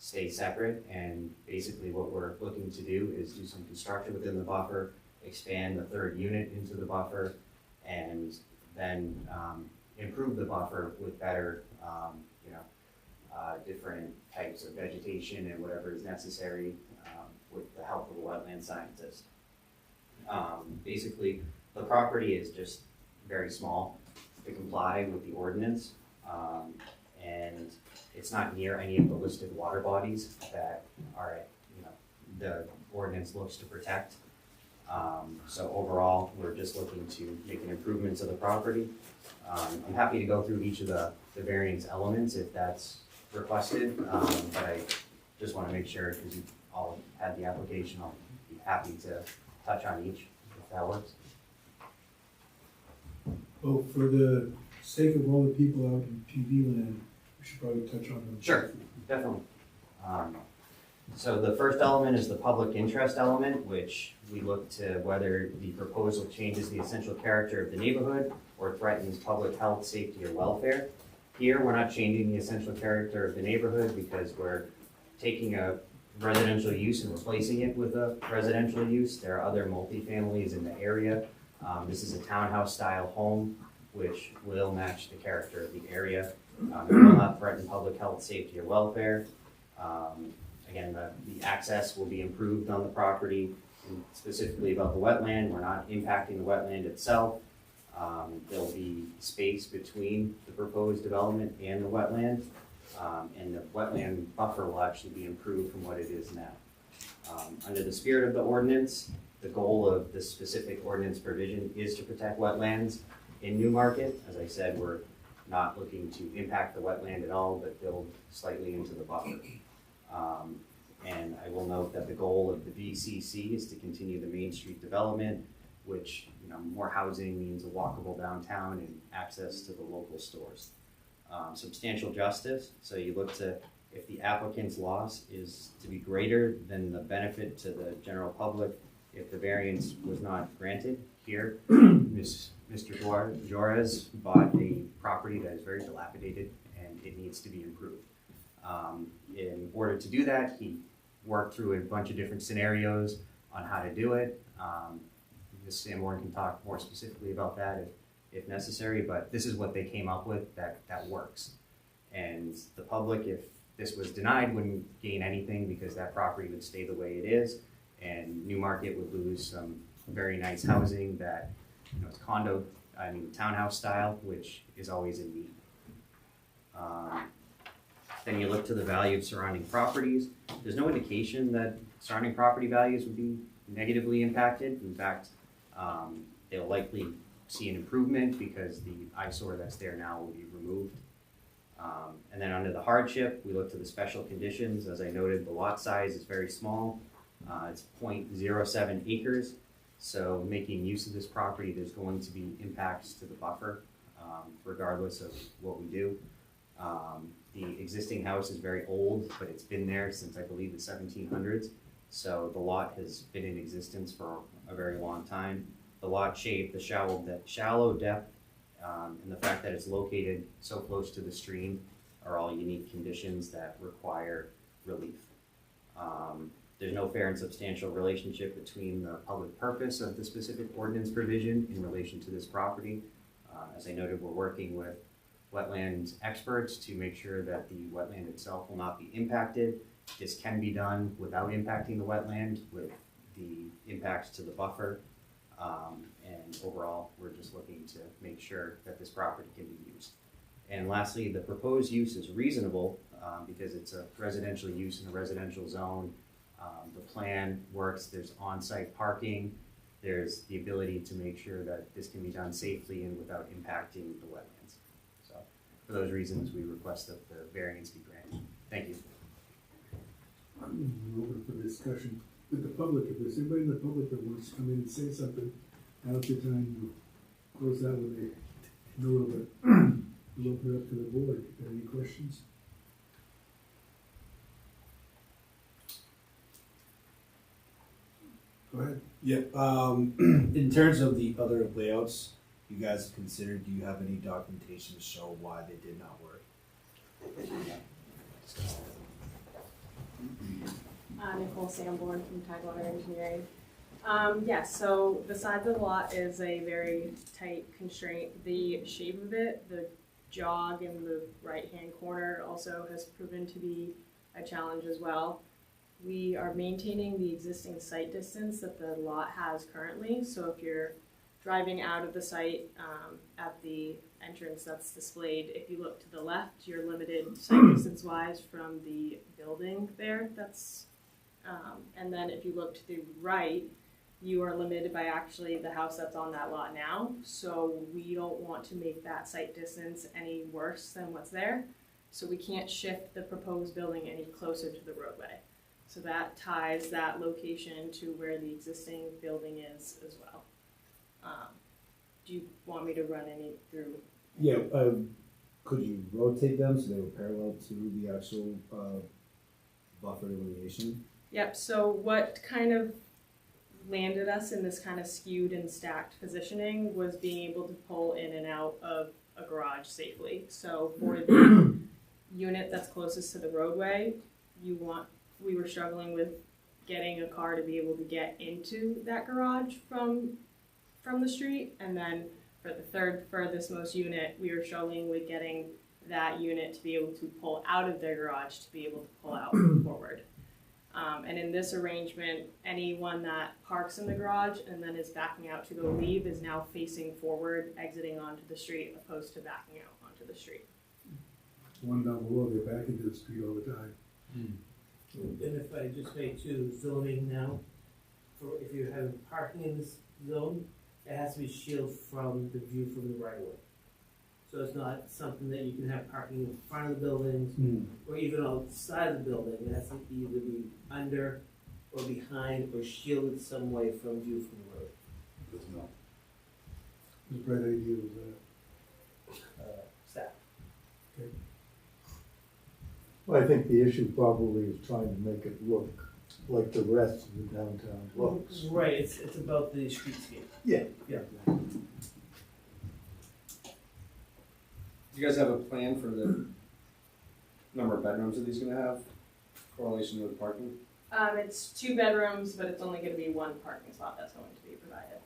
stay separate, and basically what we're looking to do is do some construction within the buffer, expand the third unit into the buffer, and then improve the buffer with better, different types of vegetation and whatever is necessary with the help of a wetland scientist. Basically, the property is just very small to comply with the ordinance, and it's not near any of the listed water bodies that are, the ordinance looks to protect. So overall, we're just looking to make an improvement to the property. I'm happy to go through each of the variance elements if that's requested, but I just want to make sure, because you all had the application, I'll be happy to touch on each if that works. Well, for the sake of all the people out in PV land, we should probably touch on them. Sure, definitely. So the first element is the public interest element, which we look to whether the proposal changes the essential character of the neighborhood or threatens public health, safety, or welfare. Here, we're not changing the essential character of the neighborhood because we're taking a residential use and replacing it with a residential use. There are other multifamilies in the area. This is a townhouse style home, which will match the character of the area. It will not threaten public health, safety, or welfare. Again, the access will be improved on the property, and specifically about the wetland. We're not impacting the wetland itself. There'll be space between the proposed development and the wetland, and the wetland buffer will actually be improved from what it is now. Under the spirit of the ordinance, the goal of this specific ordinance provision is to protect wetlands in Newmarket. As I said, we're not looking to impact the wetland at all, but build slightly into the buffer. And I will note that the goal of the VCC is to continue the Main Street development, which, more housing means a walkable downtown and access to the local stores. Substantial justice, so you look to, if the applicant's loss is to be greater than the benefit to the general public, if the variance was not granted here, Mr. Juarez bought a property that is very dilapidated and it needs to be improved. In order to do that, he worked through a bunch of different scenarios on how to do it. Ms. Sanborn can talk more specifically about that if necessary, but this is what they came up with that works. And the public, if this was denied, wouldn't gain anything because that property would stay the way it is, and Newmarket would lose some very nice housing that, it's townhouse style, which is always in need. Then you look to the value of surrounding properties. There's no indication that surrounding property values would be negatively impacted. In fact, they'll likely see an improvement because the eyesore that's there now will be removed. And then under the hardship, we look to the special conditions. As I noted, the lot size is very small. It's 0.07 acres. So making use of this property, there's going to be impacts to the buffer, regardless of what we do. The existing house is very old, but it's been there since, I believe, the 1700s. So the lot has been in existence for a very long time. The lot shape, the shallow depth, and the fact that it's located so close to the stream are all unique conditions that require relief. There's no fair and substantial relationship between the public purpose of the specific ordinance provision in relation to this property. As I noted, we're working with wetland experts to make sure that the wetland itself will not be impacted. This can be done without impacting the wetland with the impacts to the buffer. And overall, we're just looking to make sure that this property can be used. And lastly, the proposed use is reasonable because it's a residential use in a residential zone. The plan works, there's on-site parking, there's the ability to make sure that this can be done safely and without impacting the wetlands. So for those reasons, we request that the variance be granted. Thank you. I'm open for discussion with the public. If there's anybody in the public that wants to come in and say something, now's the time to close that when they know that we'll open it up to the board. Any questions? Go ahead. Yeah. In terms of the other layouts you guys have considered, do you have any documentation to show why they did not work? Nicole Sanborn from Tidewater Engineering. Yes, so the size of the lot is a very tight constraint. The shape of it, the jog in the right-hand corner also has proven to be a challenge as well. We are maintaining the existing site distance that the lot has currently. So if you're driving out of the site at the entrance that's displayed, if you look to the left, you're limited site distance-wise from the building there. And then if you look to the right, you are limited by actually the house that's on that lot now. So we don't want to make that site distance any worse than what's there. So we can't shift the proposed building any closer to the roadway. So that ties that location to where the existing building is as well. Do you want me to run any through? Yeah, could you rotate them so they were parallel to the actual buffer delineation? Yep, so what kind of landed us in this kind of skewed and stacked positioning was being able to pull in and out of a garage safely. So for the unit that's closest to the roadway, we were struggling with getting a car to be able to get into that garage from the street. And then for the third furthest most unit, we were struggling with getting that unit to be able to pull out of their garage to be able to pull out forward. And in this arrangement, anyone that parks in the garage and then is backing out to go leave is now facing forward, exiting onto the street, opposed to backing out onto the street. One down below, they're back into the street all the time. And if I just say to zoning now, for if you're having parking in this zone, it has to be shielded from the view from the right of way. So it's not something that you can have parking in front of the buildings or even outside of the building. It has to either be under or behind or shielded some way from view from the road. Whose bright idea was that? Staff. Okay. Well, I think the issue probably is trying to make it look like the rest of the downtown looks. Right, it's about the streetscape. Yeah. Yeah. Do you guys have a plan for the number of bedrooms that he's gonna have, correlation with parking? It's 2 bedrooms, but it's only going to be 1 parking spot that's going to be provided.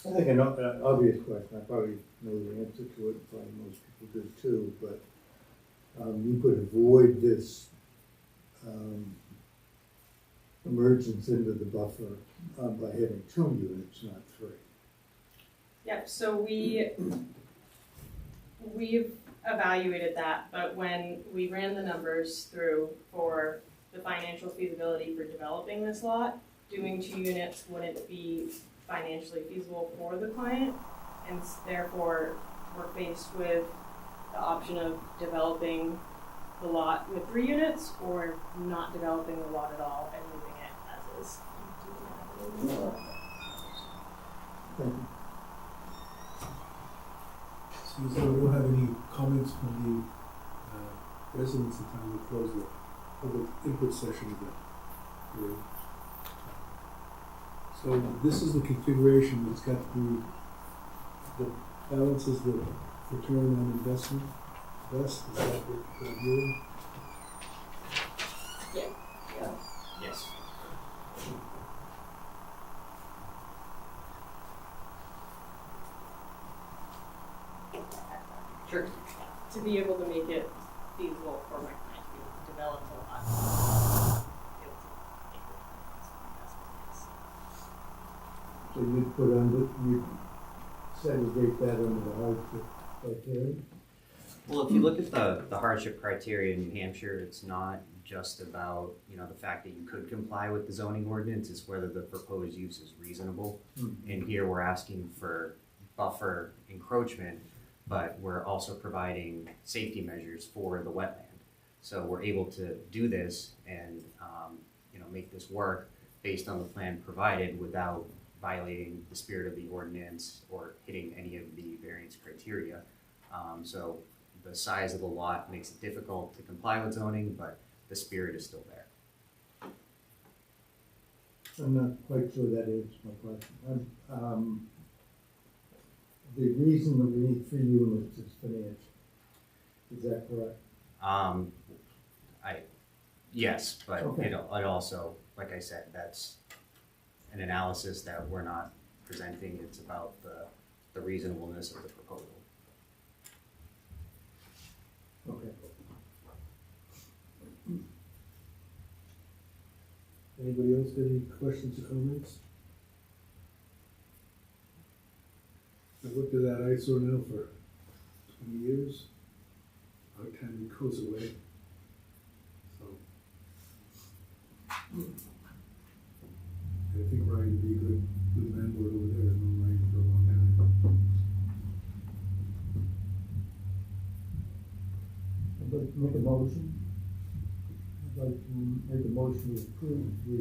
I think an obvious question, I probably know the answer to it, probably most people do too, but you could avoid this emergence into the buffer by having 2 units, not 3. Yep, so we've evaluated that, but when we ran the numbers through for the financial feasibility for developing this lot, doing 2 units wouldn't be financially feasible for the client, and therefore we're faced with the option of developing the lot with 3 units or not developing the lot at all and leaving it as is. Thank you. So we don't have any comments from the residents in town. We close the public input session of the hearing. So this is the configuration that's got the balances the return on investment best. Is that what we're doing? Yes. Sure. To be able to make it feasible for my client to be able to develop the lot. So you'd put under, you'd segregate that under the hardship criteria? Well, if you look at the hardship criteria in New Hampshire, it's not just about, the fact that you could comply with the zoning ordinance, it's whether the proposed use is reasonable. And here we're asking for buffer encroachment, but we're also providing safety measures for the wetland. So we're able to do this and, make this work based on the plan provided without violating the spirit of the ordinance or hitting any of the variance criteria. So the size of the lot makes it difficult to comply with zoning, but the spirit is still there. I'm not quite sure that answers my question. The reason that we need 3 units is financial. Is that correct? Yes, but Okay. it also, like I said, that's an analysis that we're not presenting. It's about the reasonableness of the proposal. Okay. Anybody else got any questions or comments? I've looked at that eyesore now for 20 years. By the time it goes away. So. I think Ryan would be a good landlord over there. I've known Ryan for a long time. I'd like to make a motion. I'd like to make a motion to approve the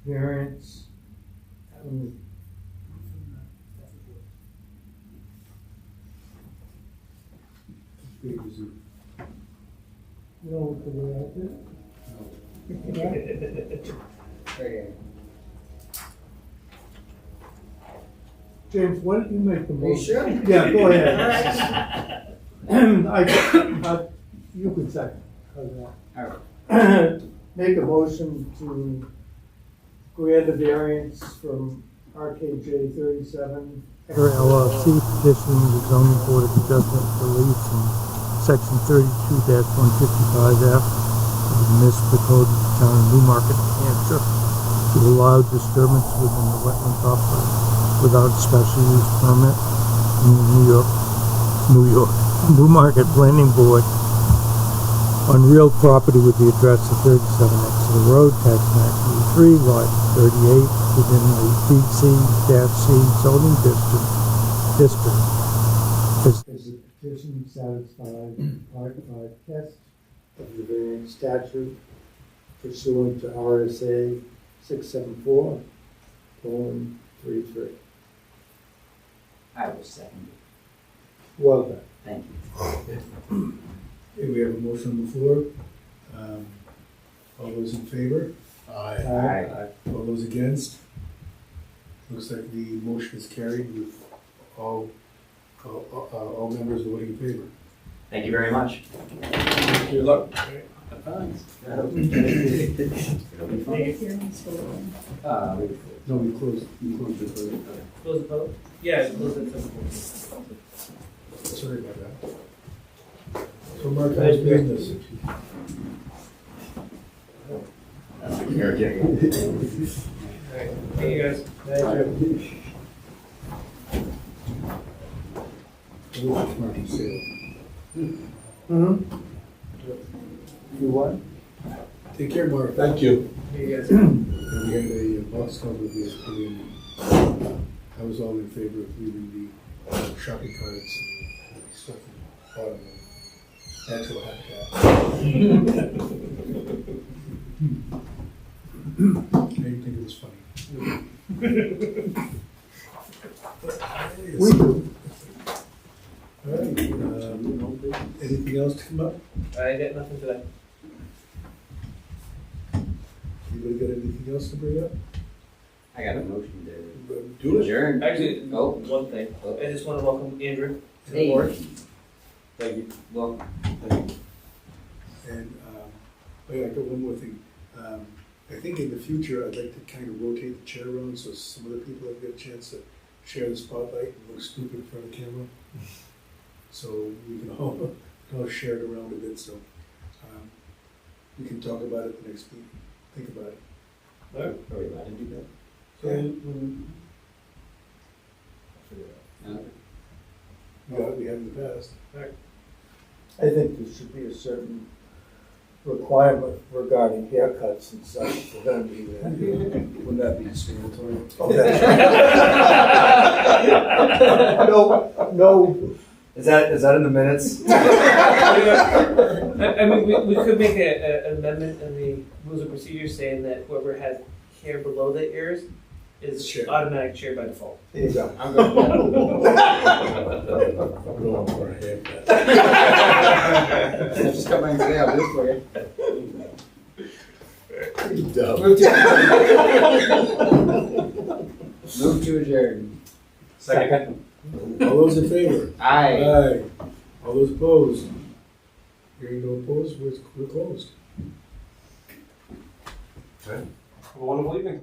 variance from the Big as you. You know what the way out there? James, why don't you make the motion? sure? Yeah, go ahead. You can second. How's that? Alright. Make a motion to grant a variance from RKJ 37. For LLC petitioning the zoning board of adjustment relief from section 32-155F of the municipal code of the town of Newmarket, New Hampshire, to allow disturbance within the wetland buffer without a special use permit from the Newmarket Planning Board on real property with the address of 37 Exeter Road, tax map 3, lot 38, within the BC-C zoning district. Is the petition satisfied Part 5 test of the variance statute pursuant to RSA 674:33? I will second Well done. it. Thank you. Okay, we have a motion on the floor. All those in favor? Aye. All those against? Looks like the motion is carried with all members voting in favor. Thank you very much. Good luck. It'll be fun. No, we closed the vote. Close the vote? Yeah, close it. Sorry about that. So Mark, how's business? Alright, thank you guys. You what? Take care, Mark. Thank you. Thank you guys. And we had a box cover with this. I was all in favor of leaving the shopping carts and stuff in the bottom of natural habitat. I didn't think it was funny. We do. All right, anything else to come up? I got nothing today. Anybody got anything else to bring up? I got a motion to Do it. adjourn. Actually, Oh. one thing. I just want to welcome Andrew to the Hey. board. Thank you. Well, And, oh yeah, I got one more thing. I think in the future, I'd like to kind of rotate the chair around so some other people have got a chance to share the spotlight and look stupid in front of the camera. So we can all share it around a bit, so we can talk about it the next week. Think about it. are we allowed to do that? Yeah, we have in the past. I think there should be a certain requirement regarding haircuts and such, if we're gonna be there. Wouldn't that be discriminatory? Oh, that's right. No. Is that in the minutes? I mean, we could make an amendment in the rules of procedure saying that whoever has hair below the ears is Chair. automatic chair by default. There you go. I'm going I'm going for a haircut. Just come by and say, I'll do it for you. Dumb. Move to adjourn. Second. All those in favor? Aye. Aye. All those opposed? Hearing no opposed, we're closed. Okay. Have a wonderful evening.